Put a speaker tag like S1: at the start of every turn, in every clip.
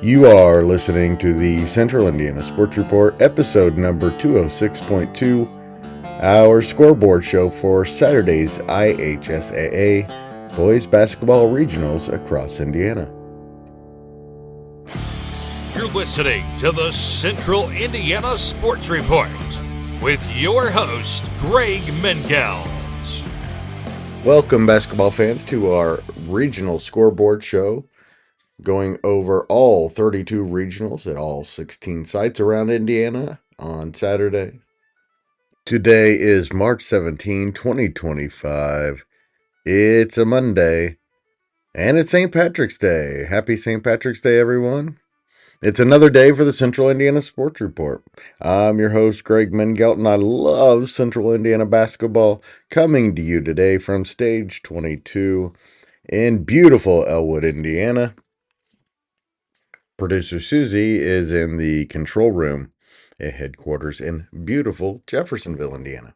S1: You are listening to the Central Indiana Sports Report, episode number 206.2, our scoreboard show for Saturday's IHSAA Boys Basketball Regionals across Indiana.
S2: You're listening to the Central Indiana Sports Report with your host, Greg Mengelt.
S1: Welcome, basketball fans, to our regional scoreboard show, going over all 32 regionals at all 16 sites around Indiana on Saturday. Today is March 17, 2025. It's a Monday, and it's St. Patrick's Day. Happy St. Patrick's Day, everyone. It's another day for the Central Indiana Sports Report. I'm your host, Greg Mengelt, and I love Central Indiana basketball, coming to you today from Stage 22 in beautiful Elwood, Indiana. Producer Susie is in the control room at headquarters in beautiful Jeffersonville, Indiana.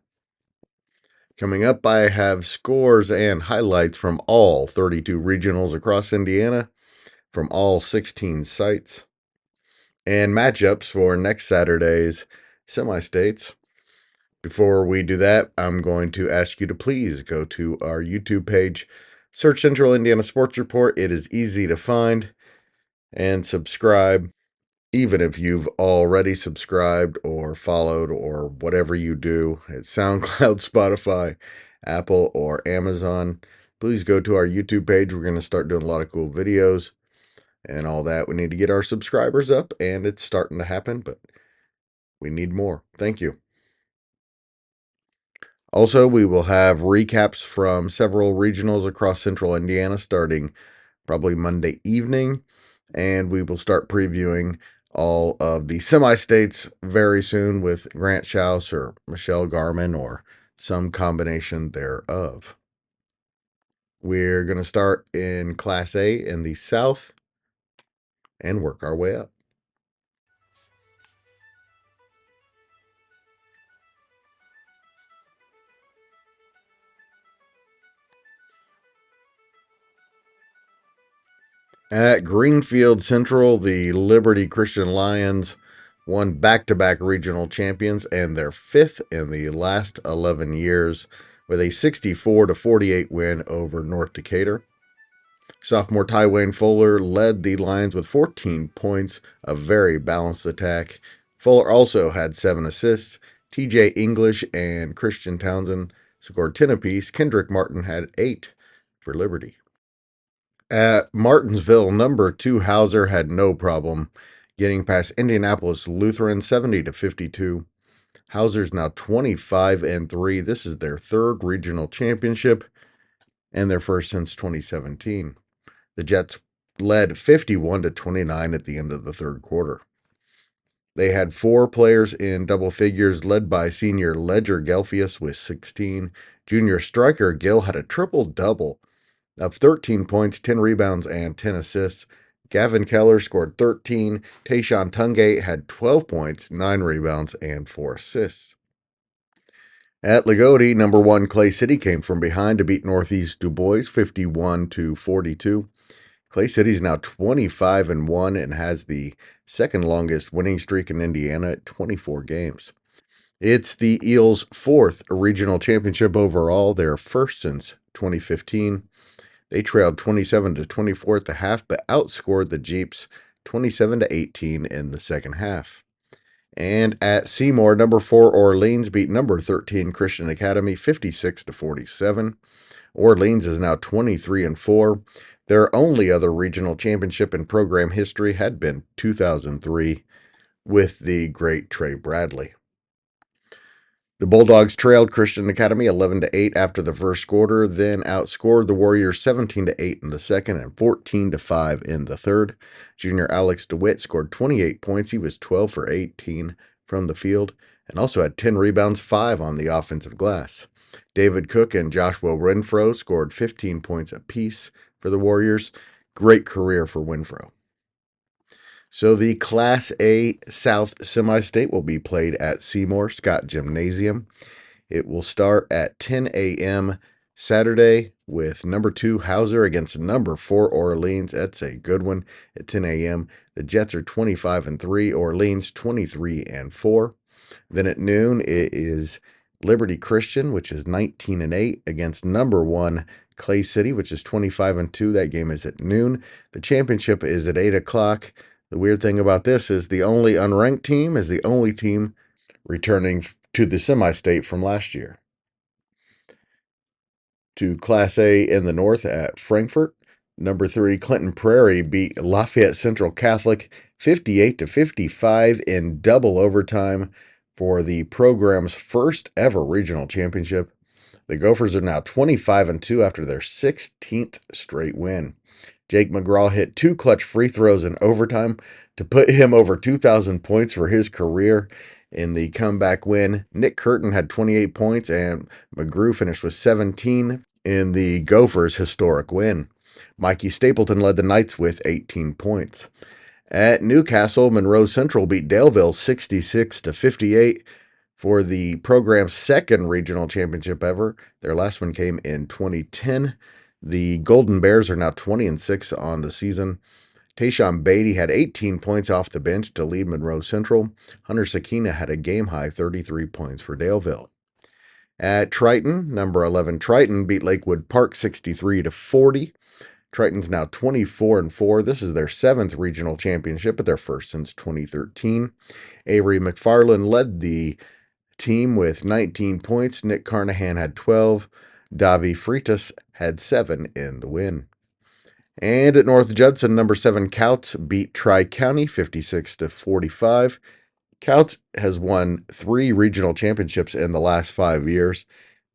S1: Coming up, I have scores and highlights from all 32 regionals across Indiana, from all 16 sites, and matchups for next Saturday's semi-states. Before we do that, I'm going to ask you to please go to our YouTube page, search Central Indiana Sports Report. It is easy to find, and subscribe. Even if you've already subscribed or followed or whatever you do at SoundCloud, Spotify, Apple, or Amazon, please go to our YouTube page. We're going to start doing a lot of cool videos and all that. We need to get our subscribers up, and it's starting to happen, but we need more. Thank you. Also, we will have recaps from several regionals across Central Indiana starting probably Monday evening, and we will start previewing all of the semi-states very soon with Grant Schaus or Michelle Garman or some combination thereof. We're going to start in Class A in the South and work our way up. At Greenfield Central, the Liberty Christian Lions won back-to-back regional champions and their fifth in the last 11 years with a 64-48 win over North Decatur. Sophomore Ty Wayne Fuller led the Lions with 14 points, a very balanced attack. Fuller also had 7 assists. TJ English and Christian Townsend scored 10 apiece. Kendrick Martin had 8 for Liberty. At Martinsville, number 2 Hauser had no problem getting past Indianapolis Lutheran 70-52. Hauser's now 25-3. This is their third regional championship and their first since 2017. The Jets led 51-29 at the end of the third quarter. They had 4 players in double figures, led by senior Ledger Gelfius with 16. Junior striker Gill had a triple-double of 13 points, 10 rebounds, and 10 assists. Gavin Keller scored 13. Tayshawn Tungate had 12 points, 9 rebounds, and 4 assists. At Lagodi, number 1 Clay City came from behind to beat Northeast Du Bois 51-42. Clay City is now 25-1 and has the second longest winning streak in Indiana at 24 games. It's the Eels' 4th regional championship overall, their first since 2015. They trailed 27-24 at the half, but outscored the Jeeps 27-18 in the second half. And at Seymour, number 4 Orleans beat number 13 Christian Academy 56-47. Orleans is now 23-4. Their only other regional championship in program history had been 2003 with the great Trey Bradley. The Bulldogs trailed Christian Academy 11-8 after the first quarter, then outscored the Warriors 17-8 in the second and 14-5 in the third. Junior Alex DeWitt scored 28 points. He was 12 for 18 from the field and also had 10 rebounds, 5 on the offensive glass. David Cook and Joshua Renfro scored 15 points apiece for the Warriors. Great career for Renfro. So the Class A South Semi-State will be played at Seymour Scott Gymnasium. It will start at 10 a.m. Saturday with number 2 Hauser against number 4 Orleans. That's a good one at 10 a.m. The Jets are 25-3, Orleans 23-4. Then at noon it is Liberty Christian, which is 19-8, against number 1 Clay City, which is 25-2. That game is at noon. The championship is at 8 o'clock. The weird thing about this is the only unranked team is the only team returning to the semi-state from last year. To Class A in the North at Frankfort, number 3 Clinton Prairie beat Lafayette Central Catholic 58-55 in double overtime for the program's first ever regional championship. The Gophers are now 25-2 after their 16th straight win. Jake McGraw hit 2 clutch free throws in overtime to put him over 2,000 points for his career in the comeback win. Nick Curtin had 28 points, and McGrew finished with 17 in the Gophers' historic win. Mikey Stapleton led the Knights with 18 points. At Newcastle, Monroe Central beat Daleville 66-58 for the program's second regional championship ever. Their last one came in 2010. The Golden Bears are now 20-6 on the season. Tayshawn Beatty had 18 points off the bench to lead Monroe Central. Hunter Sakina had a game-high 33 points for Daleville. At Triton, number 11 Triton beat Lakewood Park 63-40. Triton's now 24-4. This is their 7th regional championship, but their first since 2013. Avery McFarland led the team with 19 points. Nick Carnahan had 12. Davi Freitas had 7 in the win. And at North Judson, number 7 Couts beat Tri-County 56-45. Couts has won 3 regional championships in the last 5 years.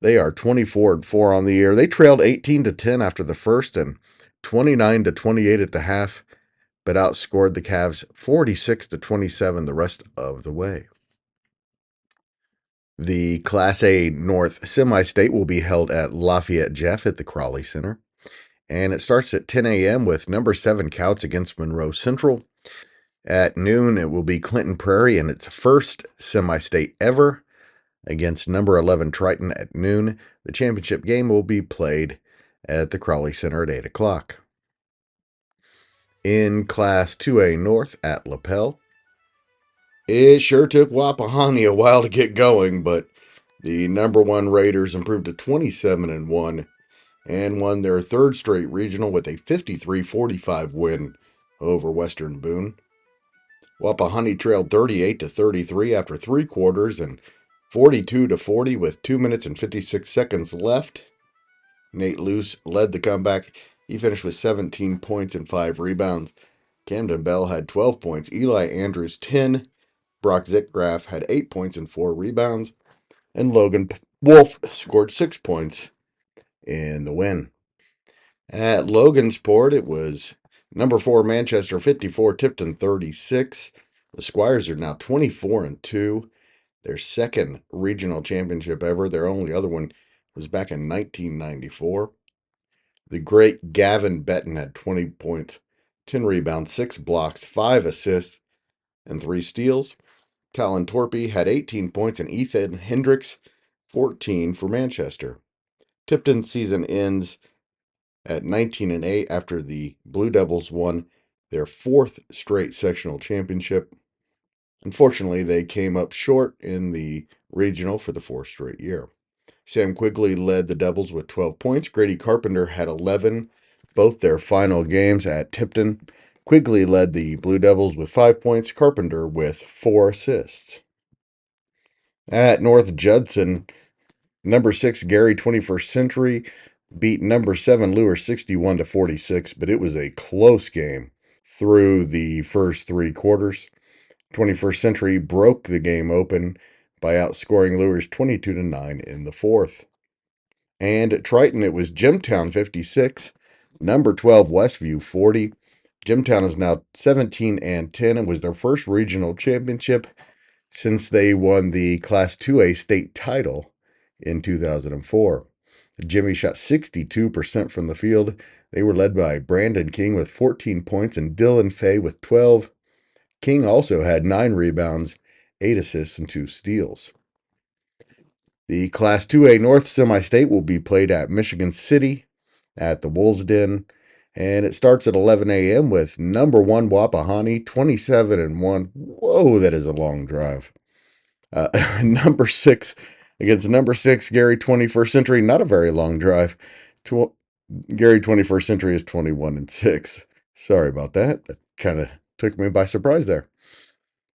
S1: They are 24-4 on the year. They trailed 18-10 after the first and 29-28 at the half, but outscored the Cavs 46-27 the rest of the way. The Class A North Semi-State will be held at Lafayette Jeff at the Crawley Center. And it starts at 10 a.m. with number 7 Couts against Monroe Central. At noon, it will be Clinton Prairie in its first semi-state ever against number 11 Triton at noon. The championship game will be played at the Crawley Center at 8 o'clock. In Class 2A North at Lapel, it sure took Wapahani a while to get going, but the number 1 Raiders improved to 27-1 and won their 3rd straight regional with a 53-45 win over Western Boone. Wapahani trailed 38-33 after 3 quarters and 42-40 with 2 minutes and 56 seconds left. Nate Luce led the comeback. He finished with 17 points and 5 rebounds. Camden Bell had 12 points. Eli Andrews 10. Brock Zickgraf had 8 points and 4 rebounds. And Logan Wolf scored 6 points in the win. At Logansport, it was number 4 Manchester 54, Tipton 36. The Squires are now 24-2. Their 2nd regional championship ever. Their only other one was back in 1994. The great Gavin Betton had 20 points, 10 rebounds, 6 blocks, 5 assists, and 3 steals. Talon Torpy had 18 points, and Ethan Hendricks 14 for Manchester. Tipton's season ends at 19-8 after the Blue Devils won their 4th straight sectional championship. Unfortunately, they came up short in the regional for the 4th straight year. Sam Quigley led the Devils with 12 points. Grady Carpenter had 11, both their final games at Tipton. Quigley led the Blue Devils with 5 points, Carpenter with 4 assists. At North Judson, number 6 Gary 21st Century beat number 7 Lure 61-46, but it was a close game through the first 3 quarters. 21st Century broke the game open by outscoring Lures 22-9 in the 4th. And at Triton, it was Jimtown 56, number 12 Westview 40. Jimtown is now 17-10 and was their first regional championship since they won the Class 2A state title in 2004. Jimmy shot 62% from the field. They were led by Brandon King with 14 points and Dylan Fay with 12. King also had 9 rebounds, 8 assists, and 2 steals. The Class 2A North Semistate will be played at Michigan City at the Wolves Den, and it starts at 11 a.m. with number 1 Wapahani, 27-1. Whoa, that is a long drive. Number 6 against number 6 Gary 21st Century, not a very long drive. Gary 21st Century is 21-6. Sorry about that. That kind of took me by surprise there.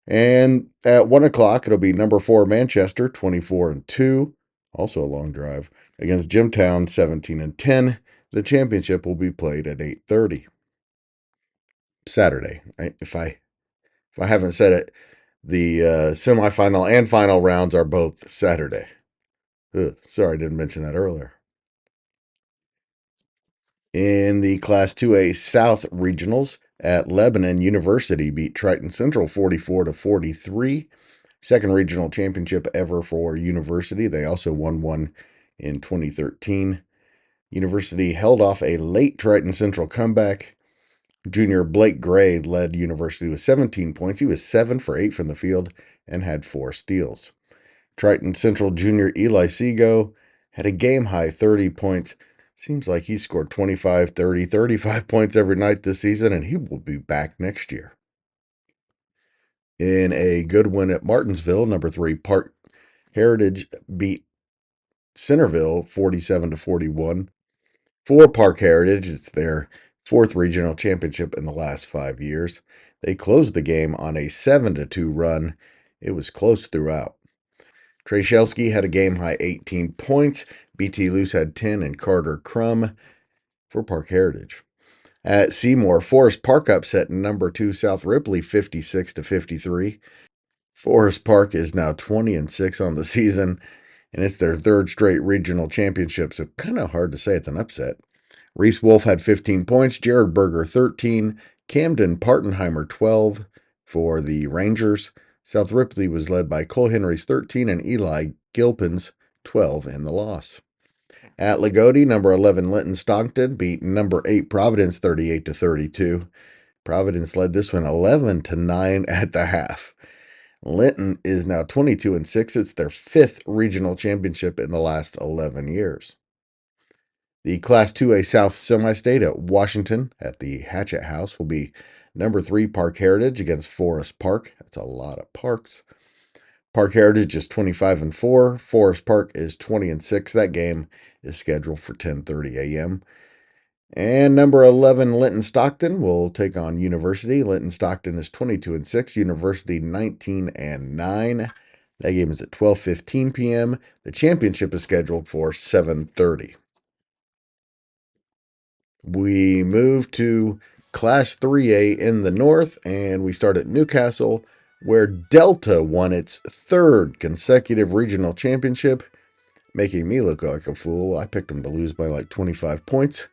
S1: And at 1 o'clock, it'll be number 4 Manchester, 24-2. Also a long drive against Jimtown, 17-10. The championship will be played at 8:30 Saturday. If I haven't said it, the semifinal and final rounds are both Saturday. Sorry, I didn't mention that earlier. In the Class 2A South Regionals, at Lebanon, University beat Triton Central 44-43. Second regional championship ever for University. They also won one in 2013. University held off a late Triton Central comeback. Junior Blake Gray led University with 17 points. He was 7 for 8 from the field and had 4 steals. Triton Central junior Eli Seago had a game-high 30 points. Seems like he scored 25, 30, 35 points every night this season, and he will be back next year. In a good win at Martinsville, number 3 Park Heritage beat Centerville 47-41. For Park Heritage, it's their 4th regional championship in the last 5 years. They closed the game on a 7-2 run. It was close throughout. Trey Shelsky had a game-high 18 points. BT Luce had 10, and Carter Crum for Park Heritage. At Seymour, Forest Park upset number 2 South Ripley 56-53. Forest Park is now 20-6 on the season, and it's their 3rd straight regional championship, so kind of hard to say it's an upset. Reese Wolf had 15 points, Jared Berger 13, Camden Partenheimer 12 for the Rangers. South Ripley was led by Cole Henry's 13 and Eli Gilpin's 12 in the loss. At Lagodi, number 11 Linton Stockton beat number 8 Providence 38-32. Providence led this one 11-9 at the half. Linton is now 22-6. It's their 5th regional championship in the last 11 years. The Class 2A South Semistate at Washington at the Hatchet House will be number 3 Park Heritage against Forest Park. That's a lot of parks. Park Heritage is 25-4. Forest Park is 20-6. That game is scheduled for 10:30 a.m. And number 11 Linton Stockton will take on University. Linton Stockton is 22-6. University 19-9. That game is at 12:15 p.m. The championship is scheduled for 7:30. We move to Class 3A in the north, and we start at Newcastle, where Delta won its 3rd consecutive regional championship, making me look like a fool. I picked them to lose by like 25 points,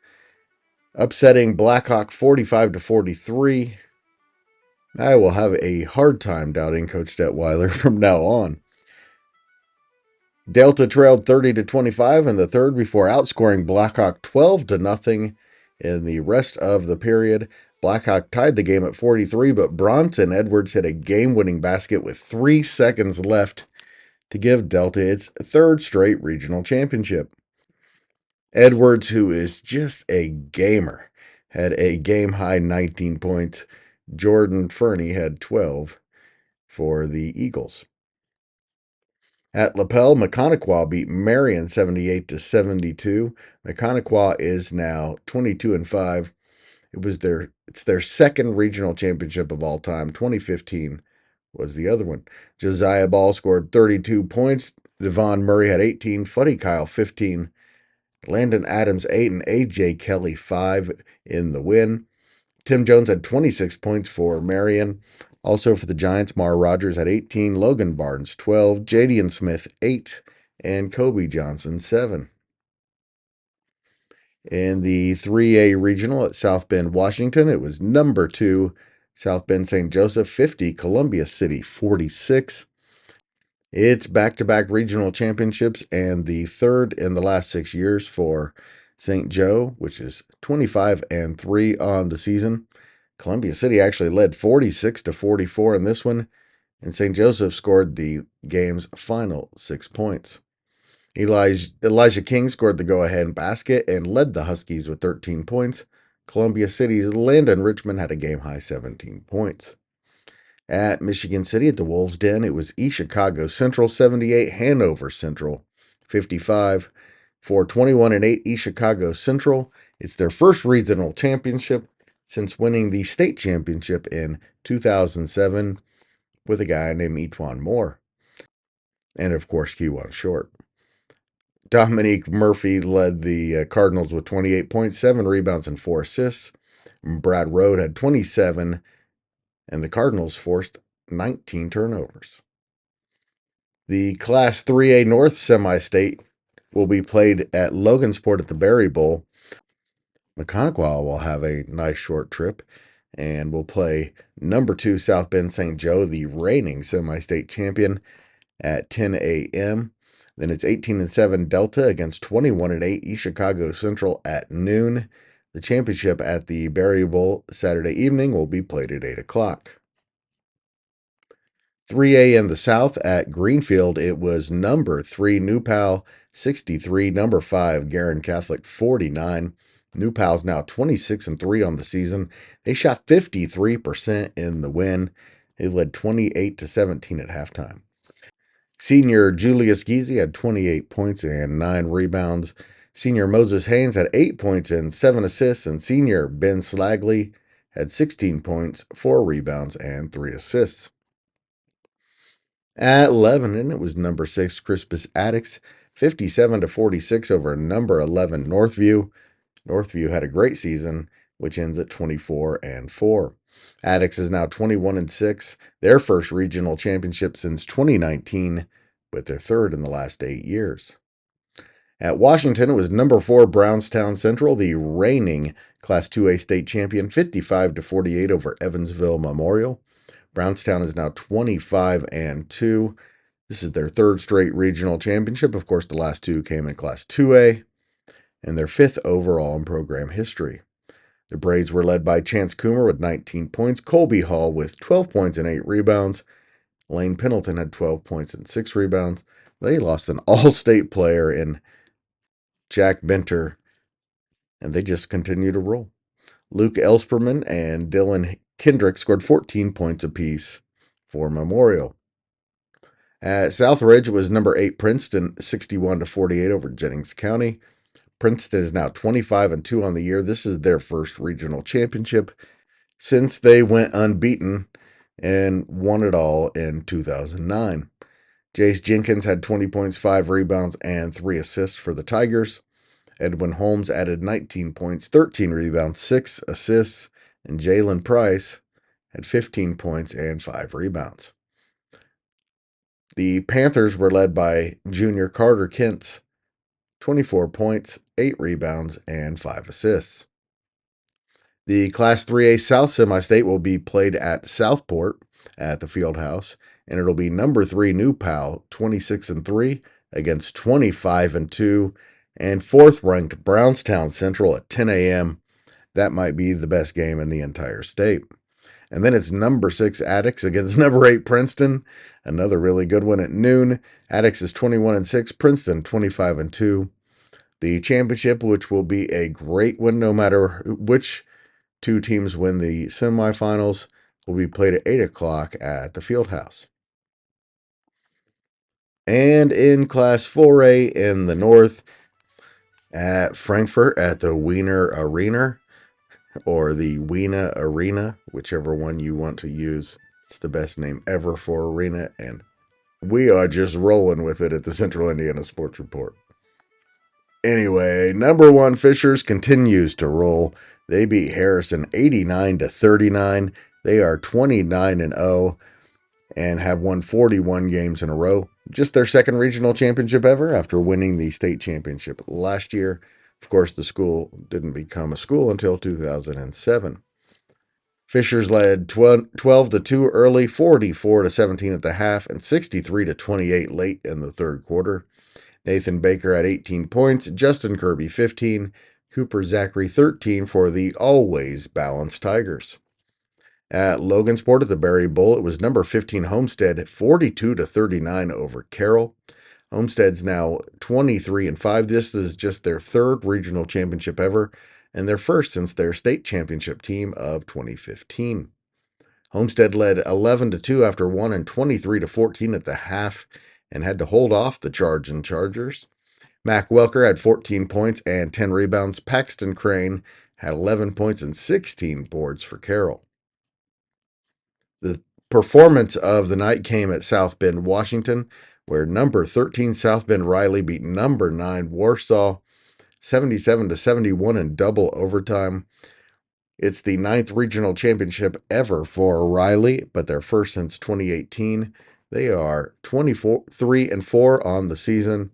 S1: upsetting Blackhawk 45-43. I will have a hard time doubting Coach Detweiler from now on. Delta trailed 30-25 in the 3rd before outscoring Blackhawk 12-0 in the rest of the period. Blackhawk tied the game at 43, but Bronson Edwards hit a game-winning basket with 3 seconds left to give Delta its 3rd straight regional championship. Edwards, who is just a gamer, had a game-high 19 points. Jordan Fernie had 12 for the Eagles. At Lapel, Maconaquah beat Marion 78-72. Maconaquah is now 22-5. It's their 2nd regional championship of all time. 2015 was the other one. Josiah Ball scored 32 points. Devon Murray had 18. Fuddy Kyle 15. Landon Adams 8 and AJ Kelly 5 in the win. Tim Jones had 26 points for Marion. Also for the Giants, Mar Rogers had 18, Logan Barnes 12, Jadian Smith 8, and Kobe Johnson 7. In the 3A regional at South Bend, Washington, it was number 2 South Bend St. Joseph 50, Columbia City 46. It's back-to-back regional championships and the 3rd in the last 6 years for St. Joe, which is 25-3 on the season. Columbia City actually led 46-44 in this one, and St. Joseph scored the game's final 6 points. Elijah King scored the go-ahead basket and led the Huskies with 13 points. Columbia City's Landon Richmond had a game-high 17 points. At Michigan City at the Wolves' Den, it was East Chicago Central 78, Hanover Central 55. For 21-8 East Chicago Central, it's their first regional championship since winning the state championship in 2007 with a guy named Etwan Moore. And of course, Kewan Short. Dominique Murphy led the Cardinals with 28 points, 7 rebounds, and 4 assists. Brad Rode had 27, and the Cardinals forced 19 turnovers. The Class 3A North Semistate will be played at Logansport at the Berry Bowl. McConaughey will have a nice short trip and will play number 2 South Bend St. Joe, the reigning semi-state champion, at 10 a.m. Then it's 18-7 Delta against 21-8 East Chicago Central at noon. The championship at the Berry Bowl Saturday evening will be played at 8 o'clock. 3A in the South at Greenfield, it was number 3 New Pal 63, number 5 Garin Catholic 49. New Pal's now 26-3 on the season. They shot 53% in the win. They led 28-17 at halftime. Senior Julius Geezy had 28 points and 9 rebounds. Senior Moses Haynes had 8 points and 7 assists. And senior Ben Slagley had 16 points, 4 rebounds, and 3 assists. At Lebanon, it was number 6 Crispus Attucks, 57-46 over number 11 Northview. Northview had a great season, which ends at 24-4. Attucks is now 21-6, their first regional championship since 2019, but their third in the last 8 years. At Washington, it was number 4 Brownstown Central, the reigning Class 2A state champion, 55-48 over Evansville Memorial. Brownstown is now 25-2. This is their third straight regional championship. Of course, the last 2 came in Class 2A, and their 5th overall in program history. The Braves were led by Chance Coomer with 19 points, Colby Hall with 12 points and 8 rebounds. Lane Pendleton had 12 points and 6 rebounds. They lost an all-state player in Jack Benter, and they just continue to roll. Luke Elsperman and Dylan Kendrick scored 14 points apiece for Memorial. At Southridge, it was number 8 Princeton, 61-48 over Jennings County. Princeton is now 25-2 on the year. This is their first regional championship since they went unbeaten and won it all in 2009. Jace Jenkins had 20 points, 5 rebounds, and 3 assists for the Tigers. Edwin Holmes added 19 points, 13 rebounds, 6 assists, and Jalen Price had 15 points and 5 rebounds. The Panthers were led by junior Carter Kentz, 24 points, 8 rebounds, and 5 assists. The Class 3A South Semi-State will be played at Southport at the Fieldhouse, and it'll be number 3 New Pal, 26-3 against 25-2, and 4th-ranked Brownstown Central at 10 a.m. That might be the best game in the entire state. And then it's number 6 Attucks against number 8 Princeton, another really good one at noon. Attucks is 21-6, Princeton 25-2. The championship, which will be a great one no matter which 2 teams win the semifinals, will be played at 8 o'clock at the Fieldhouse. And in Class 4A in the North, at Frankfort at the Wiener Arena, or the Wiener Arena, whichever one you want to use. It's the best name ever for arena, and we are just rolling with it at the Central Indiana Sports Report. Anyway, number 1 Fishers continues to roll. They beat Harrison 89-39. They are 29-0 and have won 41 games in a row. Just their second regional championship ever after winning the state championship last year. Of course, the school didn't become a school until 2007. Fishers led 12-2 early, 44-17 at the half, and 63-28 late in the third quarter. Nathan Baker had 18 points, Justin Kirby 15, Cooper Zachary 13 for the always balanced Tigers. At Logansport at the Berry Bowl, it was number 15 Homestead 42-39 over Carroll. Homestead's now 23-5. This is just their third regional championship ever, and their first since their state championship team of 2015. Homestead led 11-2 after one and 23-14 at the half and had to hold off the Chargers. Mac Welker had 14 points and 10 rebounds. Paxton Crane had 11 points and 16 boards for Carroll. The performance of the night came at South Bend, Washington, where number 13 South Bend Riley beat number 9 Warsaw 77-71 in double overtime. It's the 9th regional championship ever for Riley, but their first since 2018. They are 23-4 on the season.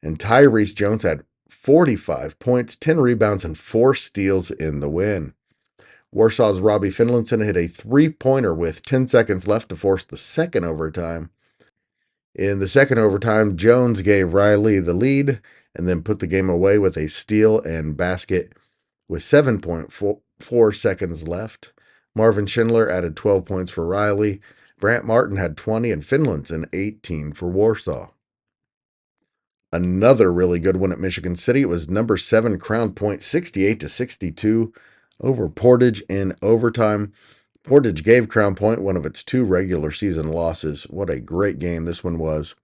S1: And Tyrese Jones had 45 points, 10 rebounds, and 4 steals in the win. Warsaw's Robbie Finlinson hit a three-pointer with 10 seconds left to force the second overtime. In the second overtime, Jones gave Riley the lead and then put the game away with a steal and basket with 7.4 seconds left. Marvin Schindler added 12 points for Riley. Brant Martin had 20 and Finlinson 18 for Warsaw. Another really good one at Michigan City. It was number 7 Crown Point 68-62 over Portage in overtime. Portage gave Crown Point one of its 2 regular season losses. What a great game this one was.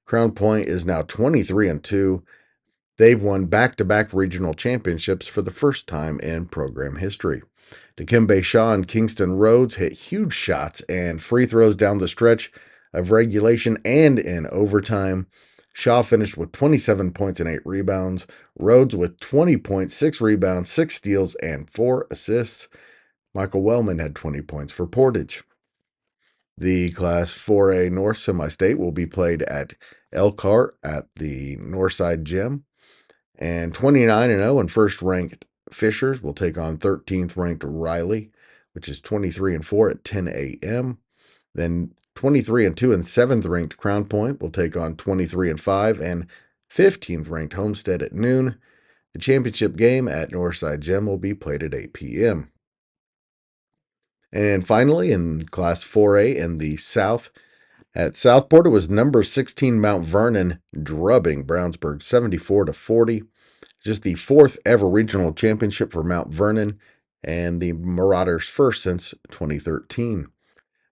S1: Crown Point is now 23-2. They've won back-to-back regional championships for the first time in program history. Dikembe Shaw and Kingston Rhodes hit huge shots and free throws down the stretch of regulation and in overtime. Shaw finished with 27 points and 8 rebounds. Rhodes with 20 points, 6 rebounds, 6 steals, and 4 assists. Michael Wellman had 20 points for Portage. The Class 4A North Semistate will be played at Elkhart at the Northside Gym. And 29-0 and first-ranked Fishers will take on 13th-ranked Riley, which is 23-4 at 10 a.m. Then 23-2 and 7th-ranked Crown Point will take on 23-5 and 15th-ranked Homestead at noon. The championship game at Northside Gym will be played at 8 p.m. And finally, in Class 4A in the South, at Southport, it was number 16 Mount Vernon drubbing Brownsburg 74-40. Just the 4th ever regional championship for Mount Vernon and the Marauders' first since 2013.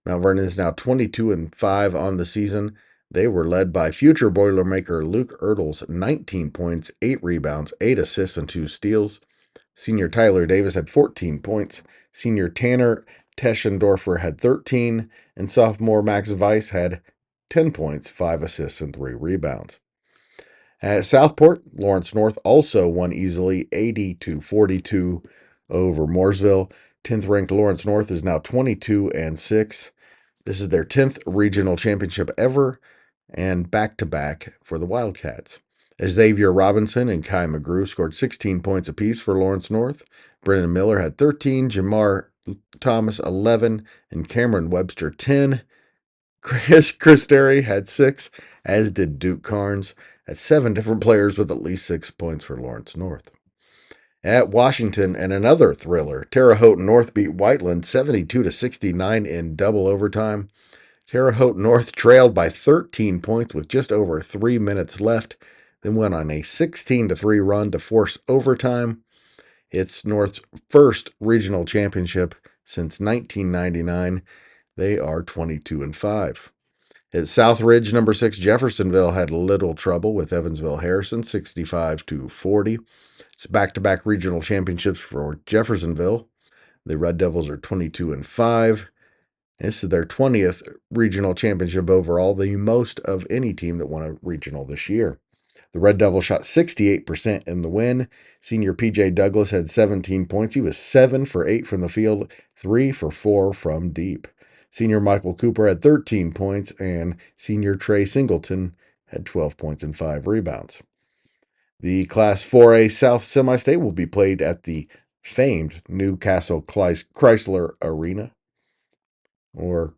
S1: Mount Vernon is now 22-5 on the season. They were led by future Boilermaker Luke Ertles, 19 points, 8 rebounds, 8 assists, and 2 steals. Senior Tyler Davis had 14 points. Senior Tanner Teschendorfer had 13, and sophomore Max Weiss had 10 points, 5 assists, and 3 rebounds. At Southport, Lawrence North also won easily 80-42 over Mooresville. 10th-ranked Lawrence North is now 22-6. This is their 10th regional championship ever and back-to-back for the Wildcats. Xavier Robinson and Kai McGrew scored 16 points apiece for Lawrence North. Brennan Miller had 13, Jamar Thomas 11, and Cameron Webster 10. Chris Terry had 6, as did Duke Carnes. At 7 different players with at least 6 points for Lawrence North. At Washington, and another thriller, Terre Haute North beat Whiteland 72-69 in double overtime. Terre Haute North trailed by 13 points with just over 3 minutes left, then went on a 16-3 run to force overtime. It's North's first regional championship since 1999. They are 22-5. At Southridge, number 6 Jeffersonville had little trouble with Evansville Harrison, 65-40. It's back-to-back regional championships for Jeffersonville. The Red Devils are 22-5. This is their 20th regional championship overall, the most of any team that won a regional this year. The Red Devils shot 68% in the win. Senior P.J. Douglas had 17 points. He was 7 for 8 from the field, 3 for 4 from deep. Senior Michael Cooper had 13 points, and senior Trey Singleton had 12 points and 5 rebounds. The Class 4A South Semistate will be played at the famed Newcastle Chrysler Arena, or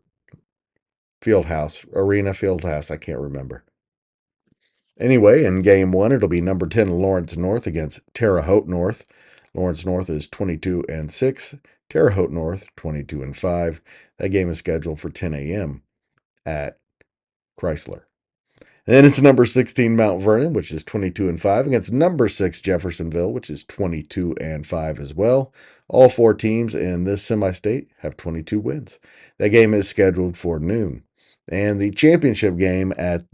S1: Fieldhouse, I can't remember. Anyway, in Game 1, it'll be number 10 Lawrence North against Terre Haute North. Lawrence North is 22-6. Terre Haute North, 22-5. That game is scheduled for 10 a.m. at Chrysler. And it's number 16 Mount Vernon, which is 22-5, against number 6 Jeffersonville, which is 22-5 as well. All four teams in this semi-state have 22 wins. That game is scheduled for noon. And the championship game at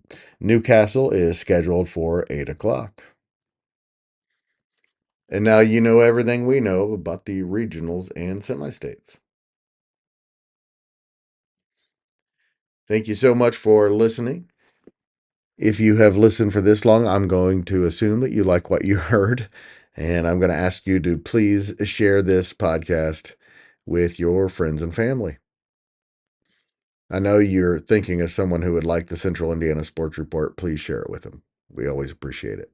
S1: Newcastle is scheduled for 8 o'clock. And now you know everything we know about the regionals and semi-states. Thank you so much for listening. If you have listened for this long, I'm going to assume that you like what you heard. And I'm going to ask you to please share this podcast with your friends and family. I know you're thinking of someone who would like the Central Indiana Sports Report. Please share it with them. We always appreciate it.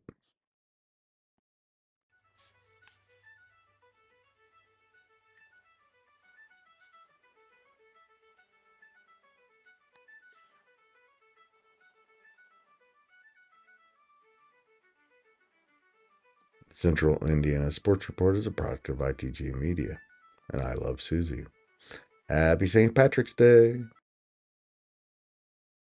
S1: Central Indiana Sports Report is a product of ITG Media, and I love Susie. Happy St. Patrick's Day.